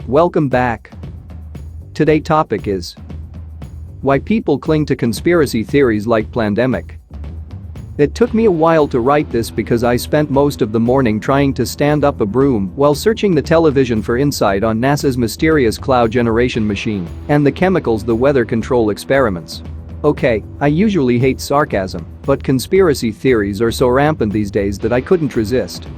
Welcome back. Today's topic is why people cling to conspiracy theories like Plandemic. It took me a while to write this because I spent most of the morning trying to stand up a broom while searching the television for insight on NASA's mysterious cloud generation machine and the chemicals the weather control experiments. Okay, I usually hate sarcasm, but conspiracy theories are so rampant these days that I couldn't resist.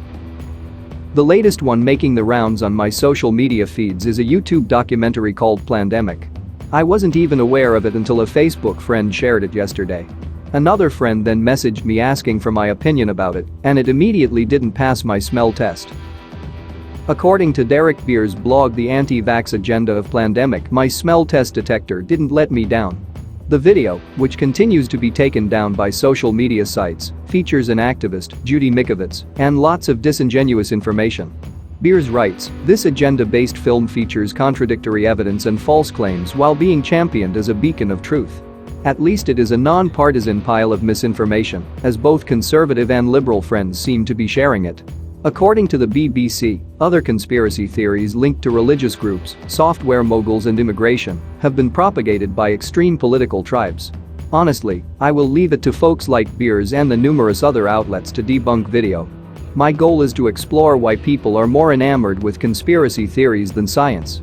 The latest one making the rounds on my social media feeds is a YouTube documentary called Plandemic. I wasn't even aware of it until a Facebook friend shared it yesterday. Another friend then messaged me asking for my opinion about it, and it immediately didn't pass my smell test. According to Derek Beer's blog The Anti-Vax Agenda of Plandemic, my smell test detector didn't let me down. The video, which continues to be taken down by social media sites, features an activist, Judy Mikovits, and lots of disingenuous information. Beers writes, this agenda-based film features contradictory evidence and false claims while being championed as a beacon of truth. At least it is a non-partisan pile of misinformation, as both conservative and liberal friends seem to be sharing it. According to the BBC, other conspiracy theories linked to religious groups, software moguls and immigration have been propagated by extreme political tribes. Honestly, I will leave it to folks like Beers and the numerous other outlets to debunk video. My goal is to explore why people are more enamored with conspiracy theories than science.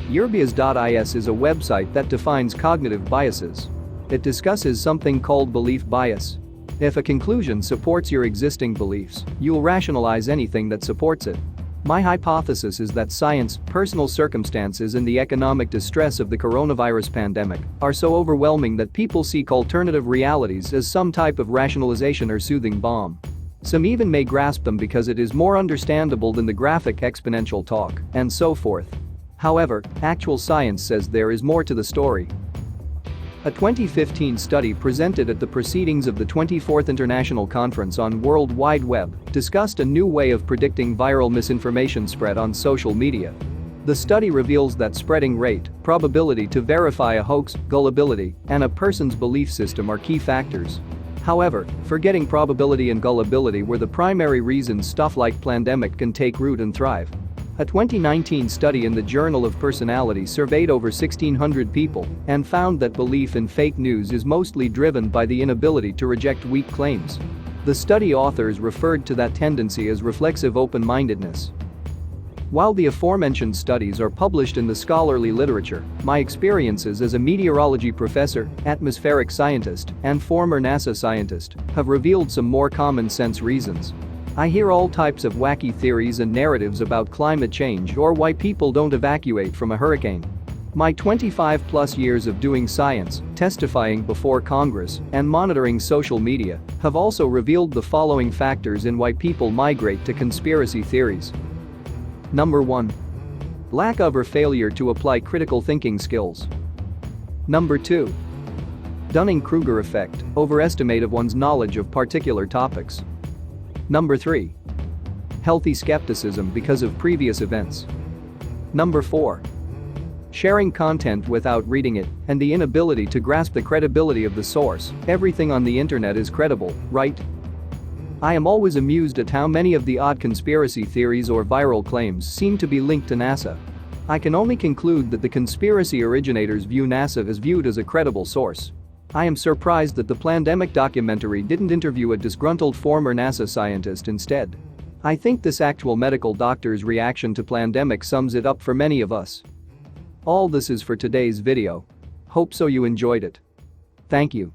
Yerbias.is is a website that defines cognitive biases. It discusses something called belief bias. If a conclusion supports your existing beliefs, you'll rationalize anything that supports it. My hypothesis is that science, personal circumstances and the economic distress of the coronavirus pandemic are so overwhelming that people seek alternative realities as some type of rationalization or soothing balm. Some even may grasp them because it is more understandable than the graphic exponential talk, and so forth. However, actual science says there is more to the story. A 2015 study presented at the proceedings of the 24th International Conference on World Wide Web discussed a new way of predicting viral misinformation spread on social media. The study reveals that spreading rate, probability to verify a hoax, gullibility, and a person's belief system are key factors. However, forgetting probability and gullibility were the primary reasons stuff like Plandemic can take root and thrive. A 2019 study in the Journal of Personality surveyed over 1,600 people and found that belief in fake news is mostly driven by the inability to reject weak claims. The study authors referred to that tendency as reflexive open-mindedness. While the aforementioned studies are published in the scholarly literature, my experiences as a meteorology professor, atmospheric scientist, and former NASA scientist have revealed some more common-sense reasons. I hear all types of wacky theories and narratives about climate change or why people don't evacuate from a hurricane. My 25+ years of doing science, testifying before Congress, and monitoring social media have also revealed the following factors in why people migrate to conspiracy theories. Number 1. Lack of or failure to apply critical thinking skills. Number 2. Dunning-Kruger effect, overestimate of one's knowledge of particular topics. Number 3. Healthy skepticism because of previous events. Number 4. Sharing content without reading it and the inability to grasp the credibility of the source. Everything on the internet is credible, right? I am always amused at how many of the odd conspiracy theories or viral claims seem to be linked to NASA. I can only conclude that the conspiracy originators view NASA as viewed as a credible source. I am surprised that the Plandemic documentary didn't interview a disgruntled former NASA scientist instead. I think this actual medical doctor's reaction to Plandemic sums it up for many of us. All this is for today's video. Hope so you enjoyed it. Thank you.